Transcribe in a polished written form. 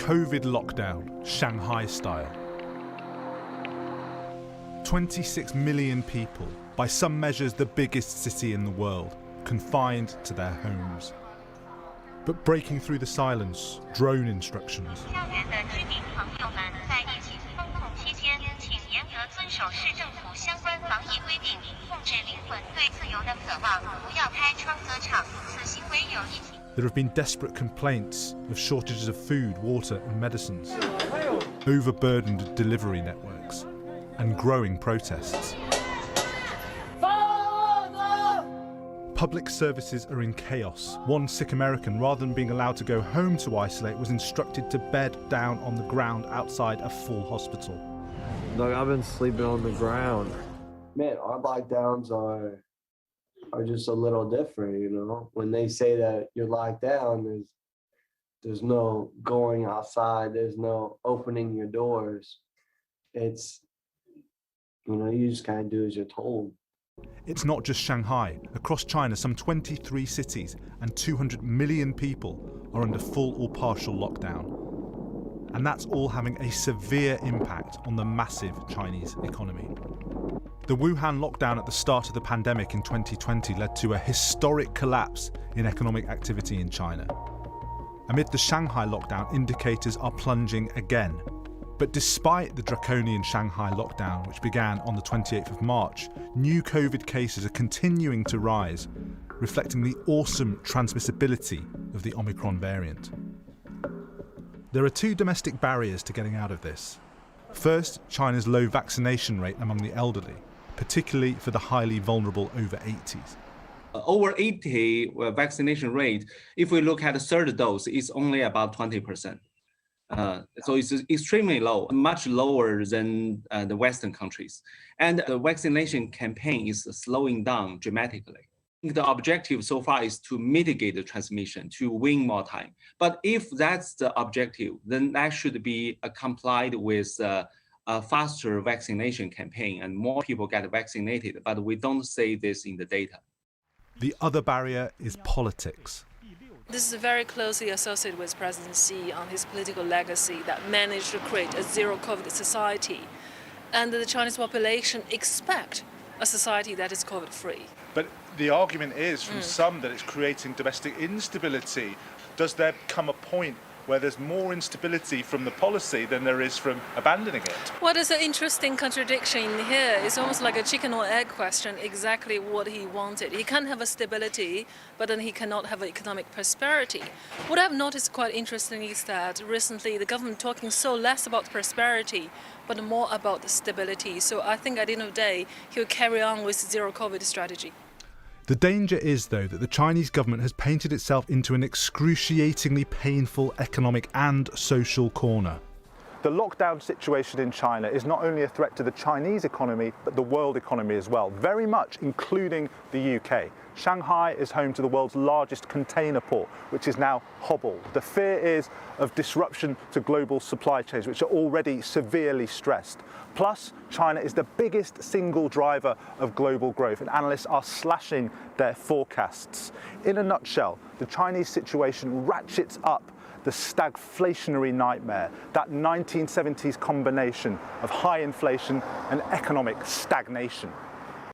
COVID lockdown, Shanghai style. 26 million people, by some measures the biggest city in the world, confined to their homes. But breaking through the silence, drone instructions. There have been desperate complaints of shortages of food, water and medicines, overburdened delivery networks, and growing protests. Public services are in chaos. One sick American, rather than being allowed to go home to isolate, was instructed to bed down on the ground outside a full hospital. Look, I've been sleeping on the ground. Man, our lockdowns are just a little different, you know? When they say that you're locked down, there's no going outside, there's no opening your doors. It's, you know, you just kind of do as you're told. It's not just Shanghai. Across China, some 23 cities and 200 million people are under full or partial lockdown. And that's all having a severe impact on the massive Chinese economy. The Wuhan lockdown at the start of the pandemic in 2020 led to a historic collapse in economic activity in China. Amid the Shanghai lockdown, indicators are plunging again. But despite the draconian Shanghai lockdown, which began on the 28th of March, new COVID cases are continuing to rise, reflecting the awesome transmissibility of the Omicron variant. There are two domestic barriers to getting out of this. First, China's low vaccination rate among the elderly, particularly for the highly vulnerable over 80s. Over 80 vaccination rate, if we look at the third dose, it's only about 20%. So it's extremely low, much lower than the Western countries. And the vaccination campaign is slowing down dramatically. The objective so far is to mitigate the transmission, to win more time. But if that's the objective, then that should be complied with a faster vaccination campaign and more people get vaccinated. But we don't see this in the data. The other barrier is politics. This is very closely associated with President Xi on his political legacy that managed to create a zero-COVID society. And the Chinese population expect a society that is COVID-free. But the argument is from some that it's creating domestic instability. Does there come a point where there's more instability from the policy than there is from abandoning it? Well, there's an interesting contradiction in here. It's almost like a chicken or egg question, exactly what he wanted. He can't have a stability, but then he cannot have an economic prosperity. What I've noticed quite interesting is that recently the government talking so less about prosperity, but more about the stability. So I think at the end of the day, he will carry on with zero COVID strategy. The danger is, though, that the Chinese government has painted itself into an excruciatingly painful economic and social corner. The lockdown situation in China is not only a threat to the Chinese economy, but the world economy as well, very much including the UK. Shanghai is home to the world's largest container port, which is now hobbled. The fear is of disruption to global supply chains, which are already severely stressed. Plus, China is the biggest single driver of global growth, and analysts are slashing their forecasts. In a nutshell, the Chinese situation ratchets up the stagflationary nightmare, that 1970s combination of high inflation and economic stagnation.